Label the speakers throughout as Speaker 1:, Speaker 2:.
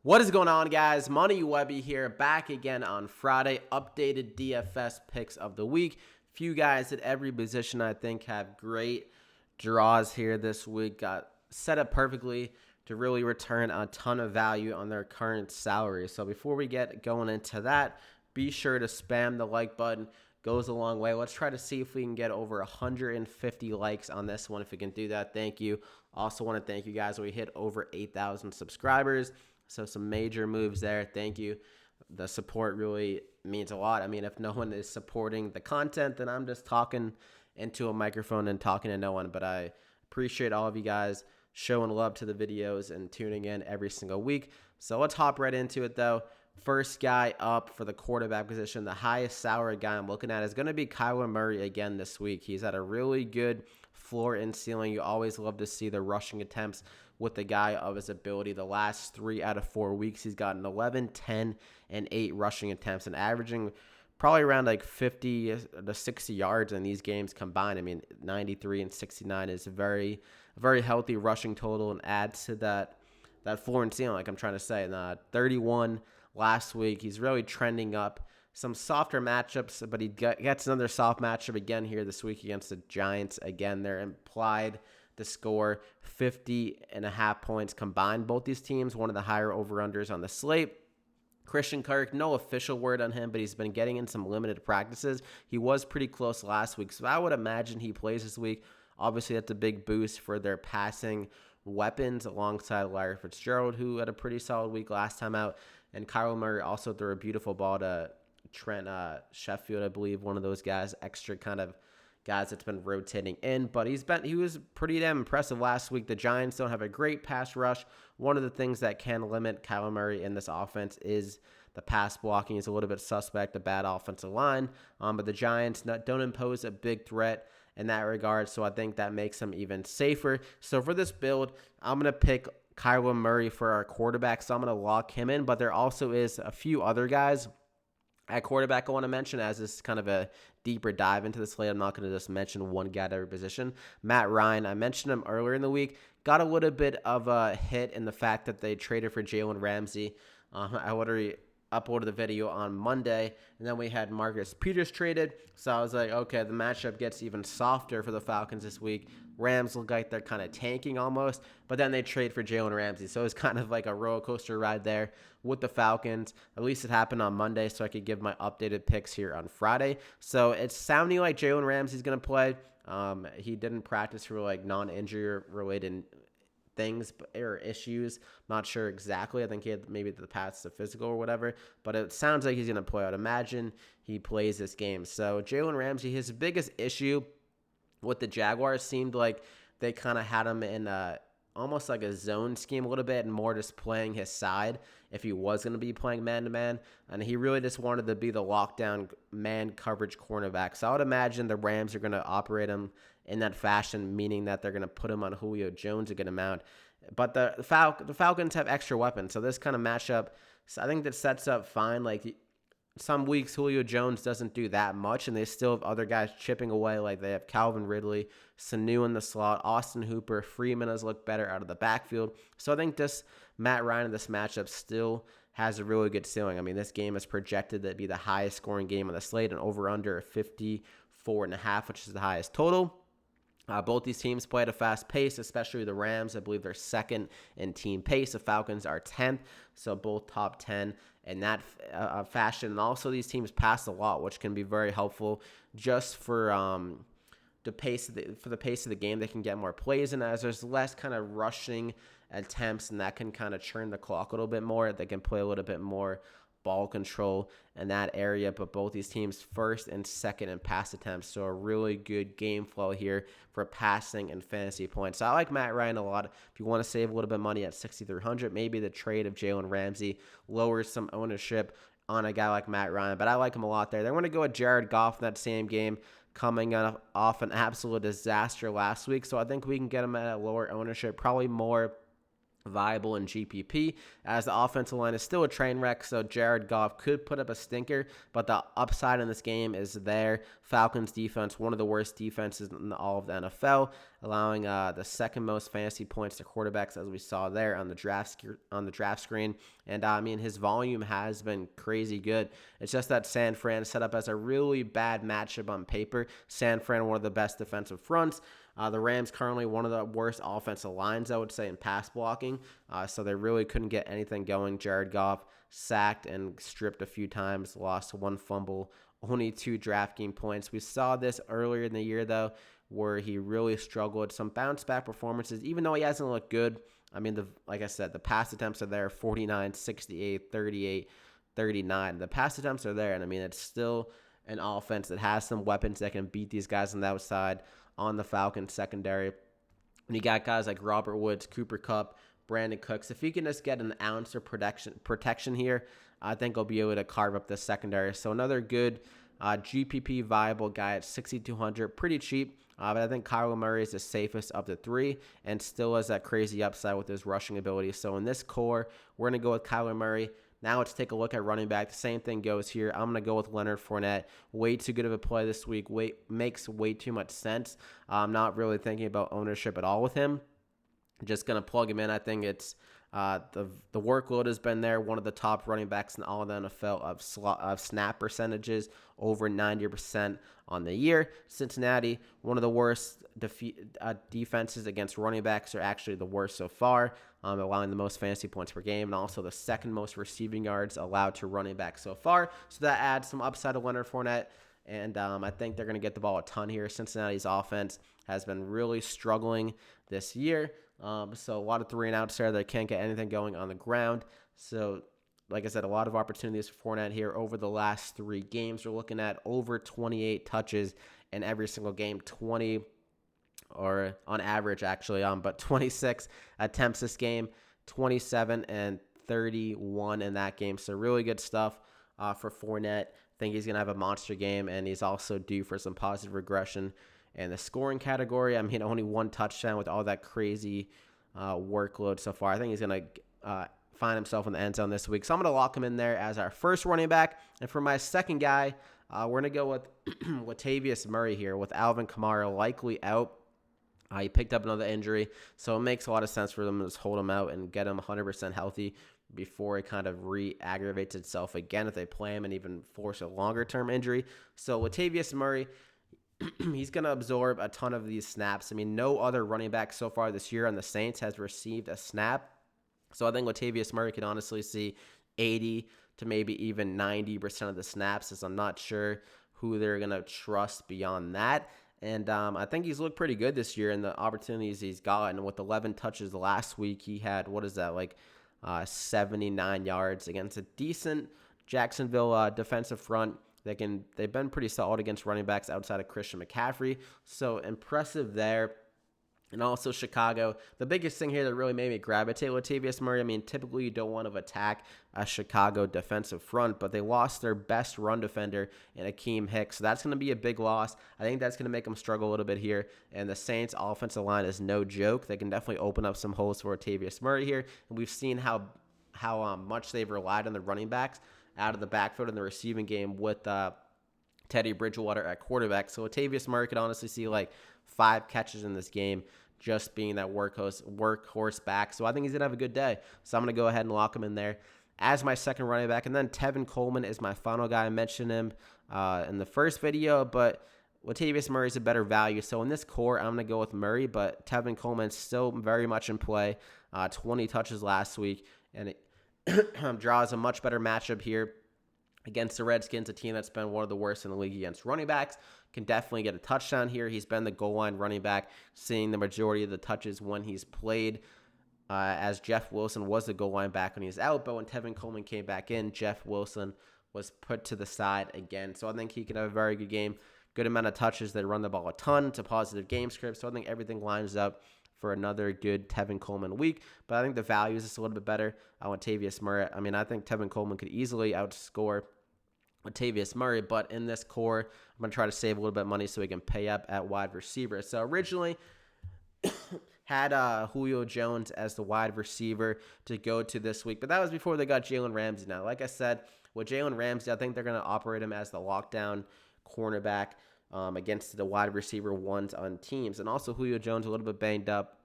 Speaker 1: What is going on, guys? Money Webby here, back again on Friday. Updated DFS picks of the week. Few guys at every position I think have great draws here this week. Got set up perfectly to really return a ton of value on their current salary. So before we get going into that, be sure to spam the like button. Goes a long way. Let's try to see if we can get over 150 likes on this one. If we can do that, thank you. Also want to thank you guys. We hit over 8,000 subscribers. So some major moves there. Thank you. The support really means a lot. I mean, if no one is supporting the content, then I'm just talking into a microphone and talking to no one. But I appreciate all of you guys showing love to the videos and tuning in every single week. So let's hop right into it, though. First guy up for the quarterback position, the highest salary guy I'm looking at is going to be Kyler Murray again this week. He's at a really good floor and ceiling. You always love to see the rushing attempts with the guy of his ability. The last 3 out of 4 weeks, he's gotten 11, 10, and 8 rushing attempts and averaging probably around like 50 to 60 yards in these games combined. I mean, 93 and 69 is a very healthy rushing total and adds to that floor and ceiling, like I'm trying to say. And 31 last week. He's really trending up. Some softer matchups, but he gets another soft matchup again here this week against the Giants. Again, they're implied to score 50.5 points combined. Both these teams, one of the higher over-unders on the slate. Christian Kirk, no official word on him, but he's been getting in some limited practices. He was pretty close last week, so I would imagine he plays this week. Obviously, that's a big boost for their passing weapons alongside Larry Fitzgerald, who had a pretty solid week last time out. And Kyler Murray also threw a beautiful ball to Trent Sheffield, I believe, one of those guys, extra kind of guys that's been rotating in. But he was pretty damn impressive last week. The Giants don't have a great pass rush. One of the things that can limit Kyler Murray in this offense is the pass blocking. Is a little bit suspect, the bad offensive line. But the Giants don't impose a big threat in that regard, so I think that makes them even safer. So for this build, I'm going to pick Kyler Murray for our quarterback, so I'm going to lock him in. But there also is a few other guys at quarterback I want to mention, as this is kind of a deeper dive into the slate. I'm not going to just mention one guy at every position. Matt Ryan, I mentioned him earlier in the week, got a little bit of a hit in the fact that they traded for Jalen Ramsey. I already uploaded the video on Monday, and then we had Marcus Peters traded, so I was like, okay, the matchup gets even softer for the Falcons this week. Rams look like they're kind of tanking almost, but then they trade for Jalen Ramsey, so it's kind of like a roller coaster ride there with the Falcons. At least it happened on Monday, so I could give my updated picks here on Friday. So it's sounding like Jalen Ramsey's going to play. He didn't practice for like non-injury related things or issues. Not sure exactly. I think he had maybe the past the physical or whatever, but it sounds like he's going to play. I'd imagine he plays this game. So Jalen Ramsey, his biggest issue with the Jaguars seemed like they kind of had him in almost like a zone scheme a little bit and more just playing his side if he was going to be playing man-to-man. And he really just wanted to be the lockdown man coverage cornerback. So I would imagine the Rams are going to operate him in that fashion, meaning that they're going to put him on Julio Jones a good amount. But the Falcons have extra weapons. So this kind of matchup, I think that sets up fine. Like some weeks, Julio Jones doesn't do that much, and they still have other guys chipping away. Like they have Calvin Ridley, Sanu in the slot, Austin Hooper, Freeman has looked better out of the backfield. So I think this Matt Ryan in this matchup still has a really good ceiling. I mean, this game is projected to be the highest scoring game on the slate, and over under 54.5, which is the highest total. Both these teams play at a fast pace, especially the Rams. I believe they're second in team pace. The Falcons are 10th, so both top 10 in that fashion. And also these teams pass a lot, which can be very helpful just for the pace of the game. They can get more plays in as there's less kind of rushing attempts, and that can kind of churn the clock a little bit more. They can play a little bit more ball control in that area, but both these teams first and second in pass attempts, so a really good game flow here for passing and fantasy points. So I like Matt Ryan a lot. If you want to save a little bit of money at 6,300, maybe the trade of Jalen Ramsey lowers some ownership on a guy like Matt Ryan, but I like him a lot there. They're going to go with Jared Goff in that same game, coming off an absolute disaster last week, so I think we can get him at a lower ownership, probably more viable in GPP, as the offensive line is still a train wreck. So Jared Goff could put up a stinker, but the upside in this game is there. Falcons defense, one of the worst defenses in all of the NFL, allowing the second most fantasy points to quarterbacks, as we saw there on the draft screen. And I mean, his volume has been crazy good. It's just that San Fran set up as a really bad matchup on paper. San Fran, one of the best defensive fronts. The Rams currently one of the worst offensive lines, I would say, in pass blocking. So they really couldn't get anything going. Jared Goff sacked and stripped a few times, lost one fumble, only 2 DraftKings points. We saw this earlier in the year, though, where he really struggled. Some bounce-back performances, even though he hasn't looked good. I mean, like I said, the pass attempts are there, 49, 68, 38, 39. The pass attempts are there, and I mean, it's still an offense that has some weapons that can beat these guys on the outside on the Falcons secondary. And you got guys like Robert Woods, Cooper Kupp, Brandon Cooks. If you can just get an ounce of protection here, I think he'll be able to carve up the secondary. So another good GPP viable guy at 6,200, pretty cheap. But I think Kyler Murray is the safest of the 3 and still has that crazy upside with his rushing ability. So in this core, we're going to go with Kyler Murray. Now let's take a look at running back. The same thing goes here. I'm going to go with Leonard Fournette. Way too good of a play this week. Makes way too much sense. I'm not really thinking about ownership at all with him. Just going to plug him in. I think it's the workload has been there. One of the top running backs in all of the NFL of snap percentages, over 90% on the year. Cincinnati, one of the worst defenses against running backs, are actually the worst so far, allowing the most fantasy points per game, and also the second most receiving yards allowed to running backs so far. So that adds some upside to Leonard Fournette. And I think they're going to get the ball a ton here. Cincinnati's offense has been really struggling this year. So a lot of 3-and-outs there. They can't get anything going on the ground. So, like I said, a lot of opportunities for Fournette here over the last 3 games. We're looking at over 28 touches in every single game, 20 or on average actually, but 26 attempts this game, 27 and 31 in that game. So really good stuff for Fournette. I think he's going to have a monster game, and he's also due for some positive regression in the scoring category. I mean, only 1 touchdown with all that crazy workload so far. I think he's going to find himself in the end zone this week. So I'm going to lock him in there as our first running back. And for my second guy, we're going to go with Latavius Murray here, with Alvin Kamara likely out. He picked up another injury, so it makes a lot of sense for them to just hold him out and get him 100% healthy before it kind of re-aggravates itself again if they play him and even force a longer-term injury. So Latavius Murray, he's going to absorb a ton of these snaps. I mean, no other running back so far this year on the Saints has received a snap. So I think Latavius Murray could honestly see 80 to maybe even 90% of the snaps, as I'm not sure who they're going to trust beyond that. And I think he's looked pretty good this year in the opportunities he's gotten. With 11 touches last week, he had, 79 yards against a decent Jacksonville defensive front. They've been pretty solid against running backs outside of Christian McCaffrey. So impressive there. And also Chicago. The biggest thing here that really made me gravitate with Latavius Murray, I mean, typically you don't want to attack a Chicago defensive front, but they lost their best run defender in Akeem Hicks. So that's going to be a big loss. I think that's going to make them struggle a little bit here. And the Saints' offensive line is no joke. They can definitely open up some holes for Latavius Murray here. And we've seen how much they've relied on the running backs out of the backfield in the receiving game with Teddy Bridgewater at quarterback. So Latavius Murray could honestly see like 5 catches in this game, just being that workhorse back. So I think he's going to have a good day. So I'm going to go ahead and lock him in there as my second running back. And then Tevin Coleman is my final guy. I mentioned him in the first video, but Latavius Murray is a better value. So in this core, I'm going to go with Murray, but Tevin Coleman's still very much in play. 20 touches last week, and it draws a much better matchup here against the Redskins, a team that's been one of the worst in the league against running backs. Can definitely get a touchdown here. He's been the goal line running back, seeing the majority of the touches when he's played, as Jeff Wilson was the goal line back when he was out. But when Tevin Coleman came back in, Jeff Wilson was put to the side again. So I think he could have a very good game. Good amount of touches. They run the ball a ton. It's a positive game script. So I think everything lines up for another good Tevin Coleman week. But I think the value is just a little bit better. I want Latavius Murray. I mean, I think Tevin Coleman could easily outscore Latavius Murray, but in this core, I'm going to try to save a little bit of money so we can pay up at wide receiver. So originally, had Julio Jones as the wide receiver to go to this week, but that was before they got Jalen Ramsey. Now, like I said, with Jalen Ramsey, I think they're going to operate him as the lockdown cornerback against the wide receiver ones on teams. And also Julio Jones, a little bit banged up,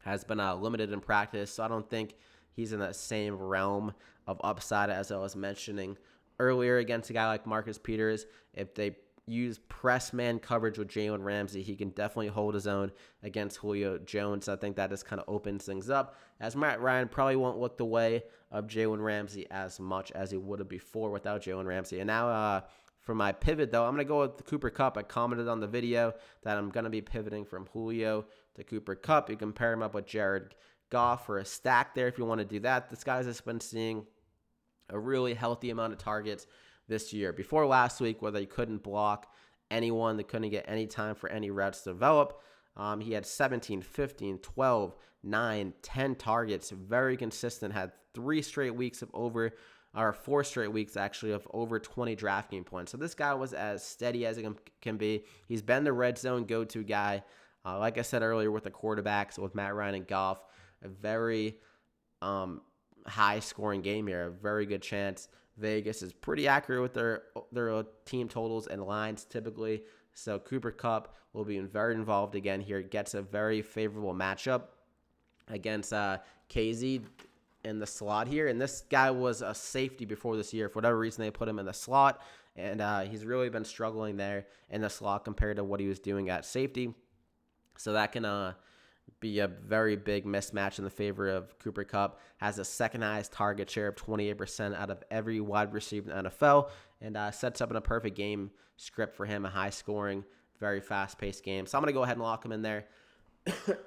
Speaker 1: has been limited in practice, so I don't think he's in that same realm of upside as I was mentioning earlier against a guy like Marcus Peters. If they use press man coverage with Jalen Ramsey, he can definitely hold his own against Julio Jones. I think that just kind of opens things up, as Matt Ryan probably won't look the way of Jalen Ramsey as much as he would have before without Jalen Ramsey. And now for my pivot, though, I'm going to go with Cooper Kupp. I commented on the video that I'm going to be pivoting from Julio to Cooper Kupp. You can pair him up with Jared Goff for a stack there if you want to do that. This guy's just been seeing a really healthy amount of targets this year. Before last week, where they couldn't block anyone, they couldn't get any time for any routes to develop, he had 17, 15, 12, 9, 10 targets, very consistent, had 4 straight weeks actually of over 20 DraftKings points. So this guy was as steady as it can be. He's been the red zone go-to guy. Like I said earlier with the quarterbacks, with Matt Ryan and Goff, a very high-scoring game here, a very good chance. Vegas is pretty accurate with their team totals and lines typically. So Cooper Kupp will be very involved again here. Gets a very favorable matchup against KZ in the slot here. And this guy was a safety before this year. For whatever reason, they put him in the slot. And he's really been struggling there in the slot compared to what he was doing at safety. So that can be a very big mismatch in the favor of Cooper Kupp. Has a second highest target share of 28% out of every wide receiver in the NFL, and sets up in a perfect game script for him, a high-scoring, very fast-paced game. So I'm going to go ahead and lock him in there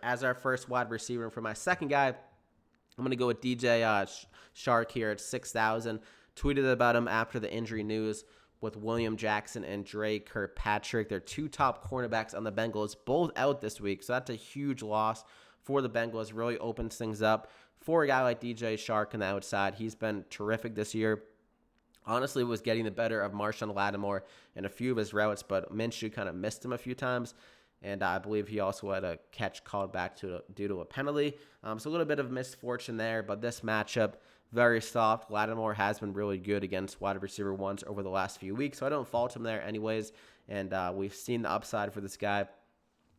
Speaker 1: as our first wide receiver. And for my second guy, I'm going to go with DJ Shark here at 6,000. Tweeted about him after the injury news with William Jackson and Dre Kirkpatrick. They're 2 top cornerbacks on the Bengals, both out this week. So that's a huge loss for the Bengals. Really opens things up for a guy like DJ Shark on the outside. He's been terrific this year. Honestly, was getting the better of Marshawn Lattimore in a few of his routes, but Minshew kind of missed him a few times. And I believe he also had a catch called back due to a penalty. So a little bit of misfortune there, but this matchup, very soft. Lattimore has been really good against wide receiver ones over the last few weeks, so I don't fault him there anyways. And we've seen the upside for this guy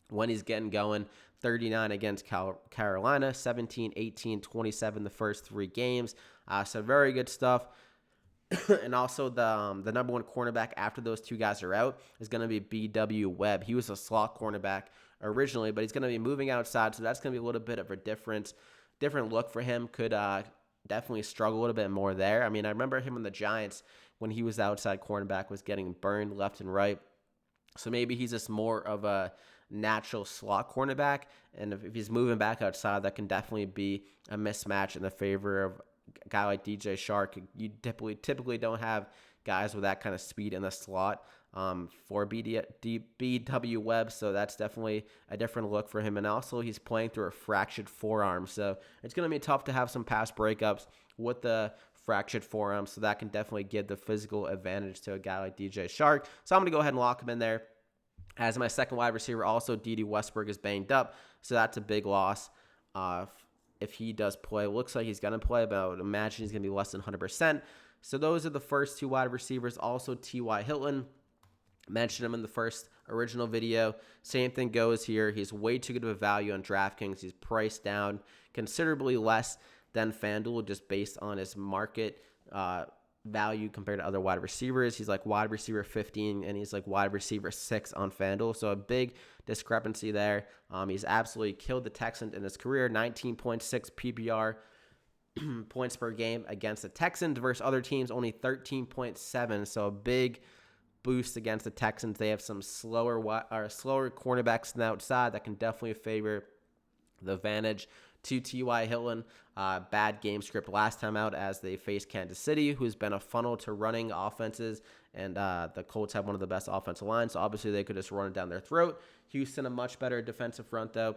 Speaker 1: when he's getting going. 39 against Carolina, 17, 18, 27 the first 3 games. So very good stuff. And also the number 1 cornerback after those 2 guys are out is going to be B.W. Webb. He was a slot cornerback originally, but he's going to be moving outside, so that's going to be a little bit of a different look for him. Could definitely struggle a little bit more there. I mean, I remember him in the Giants when he was outside cornerback was getting burned left and right. So maybe he's just more of a natural slot cornerback. And if he's moving back outside, that can definitely be a mismatch in the favor of a guy like DJ Shark. You typically don't have guys with that kind of speed in the slot for B.W. Webb, so that's definitely a different look for him. And also, he's playing through a fractured forearm, so it's going to be tough to have some pass breakups with the fractured forearm, so that can definitely give the physical advantage to a guy like DJ Shark. So I'm going to go ahead and lock him in there. As my second wide receiver, also D.D. Westbrook is banged up, so that's a big loss. If he does play, looks like he's going to play, but I would imagine he's going to be less than 100%. So those are the first 2 wide receivers. Also, T.Y. Hilton. Mentioned him in the first original video. Same thing goes here. He's way too good of a value on DraftKings. He's priced down considerably less than FanDuel just based on his market value compared to other wide receivers. He's like wide receiver 15 and he's like wide receiver 6 on FanDuel. So a big discrepancy there. He's absolutely killed the Texans in his career. 19.6 PPR points per game against the Texans versus other teams, only 13.7. So a big boost against the Texans. They have some slower cornerbacks on the outside that can definitely favor the advantage to T.Y. Hilton. Bad game script last time out as they faced Kansas City, who's been a funnel to running offenses, and the Colts have one of the best offensive lines, so obviously they could just run it down their throat. Houston, a much better defensive front, though,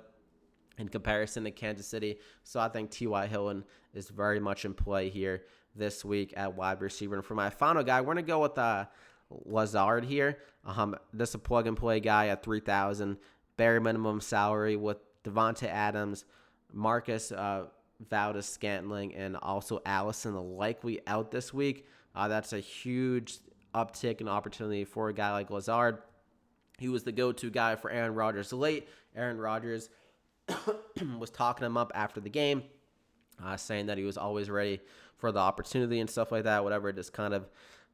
Speaker 1: in comparison to Kansas City. So I think T.Y. Hilton is very much in play here this week at wide receiver. And for my final guy, we're going to go with Lazard here. This is a plug-and-play guy at $3,000, bare minimum salary with Devontae Adams, Marcus Valdez-Scantling, and also Allison likely out this week. That's a huge uptick in opportunity for a guy like Lazard. He was the go-to guy for Aaron Rodgers late. Aaron Rodgers was talking him up after the game, saying that he was always ready for the opportunity and stuff like that, whatever, just kind of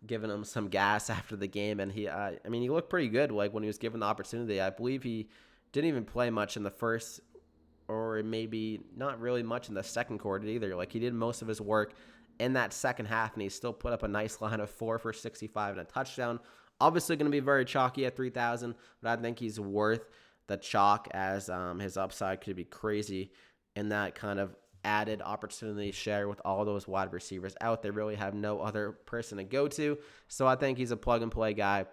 Speaker 1: giving him some gas after the game. And he looked pretty good, like when he was given the opportunity. I believe he didn't even play much in the first, or maybe not really much in the second quarter either. Like, he did most of his work in that second half, and he still put up a nice line of 4 for 65 and a touchdown. Obviously going to be very chalky at 3,000, but I think he's worth the chalk, as his upside could be crazy in that kind of added opportunity share with all those wide receivers out. They really have no other person to go to. So I think he's a plug-and-play guy,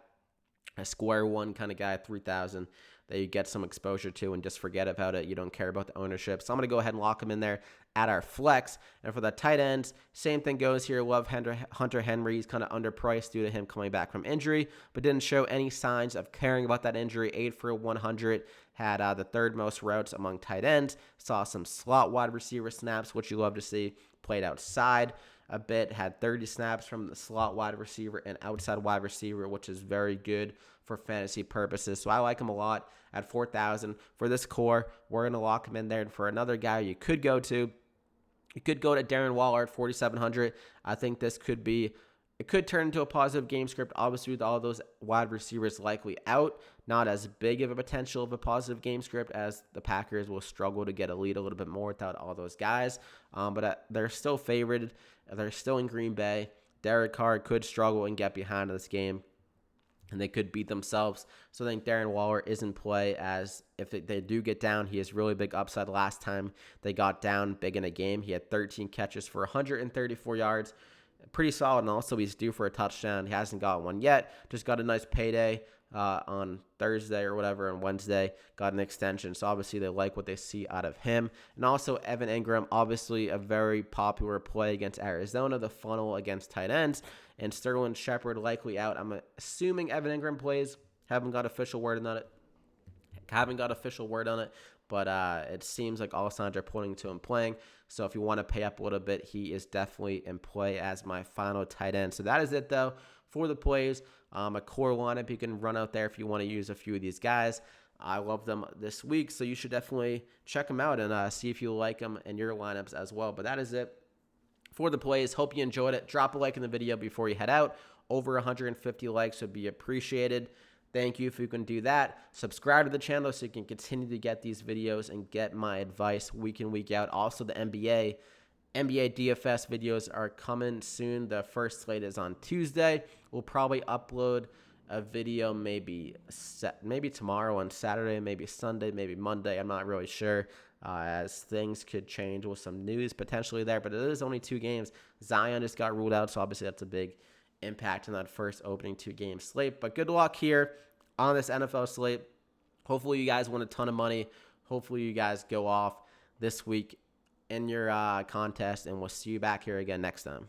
Speaker 1: a square one kind of guy at 3,000 that you get some exposure to and just forget about it. You don't care about the ownership. So I'm going to go ahead and lock him in there at our flex. And for the tight ends, same thing goes here. Love Hunter Henry. He's kind of underpriced due to him coming back from injury, but didn't show any signs of caring about that injury. 8 for 100. Had the third most routes among tight ends. Saw some slot wide receiver snaps, which you love to see. Played outside a bit. Had 30 snaps from the slot wide receiver and outside wide receiver, which is very good for fantasy purposes. So I like him a lot at 4,000. For this core, we're going to lock him in there. And for another guy you could go to, you could go to Darren Waller at 4,700. I think this could be, it could turn into a positive game script, obviously with all those wide receivers likely out. Not as big of a potential of a positive game script, as the Packers will struggle to get a lead a little bit more without all those guys. But they're still favored. They're still in Green Bay. Derek Carr could struggle and get behind in this game, and they could beat themselves. So I think Darren Waller is in play, as if they do get down, he has really big upside. Last time they got down big in a game, he had 13 catches for 134 yards. Pretty solid, and also he's due for a touchdown. He hasn't got one yet. Just got a nice payday on Thursday or whatever, and Wednesday got an extension. So obviously they like what they see out of him. And also Evan Ingram, obviously a very popular play against Arizona, the funnel against tight ends. And Sterling Shepard likely out. I'm assuming Evan Ingram plays. Haven't got official word on it. But it seems like all signs are pointing to him playing. So if you want to pay up a little bit, he is definitely in play as my final tight end. So that is it, though, for the plays. A core lineup you can run out there if you want to use a few of these guys. I love them this week, so you should definitely check them out and see if you like them in your lineups as well. But that is it for the plays. Hope you enjoyed it. Drop a like in the video before you head out. Over 150 likes would be appreciated. Thank you if you can do that. Subscribe to the channel so you can continue to get these videos and get my advice week in, week out. Also, the NBA DFS videos are coming soon. The first slate is on Tuesday. We'll probably upload a video maybe tomorrow on Saturday, maybe Sunday, maybe Monday. I'm not really sure, as things could change with some news potentially there. But it is only 2 games. Zion just got ruled out, so obviously that's a big impact on that first opening 2-game slate. But good luck here on this NFL slate. Hopefully you guys win a ton of money. Hopefully you guys go off this week in your contest, and we'll see you back here again next time.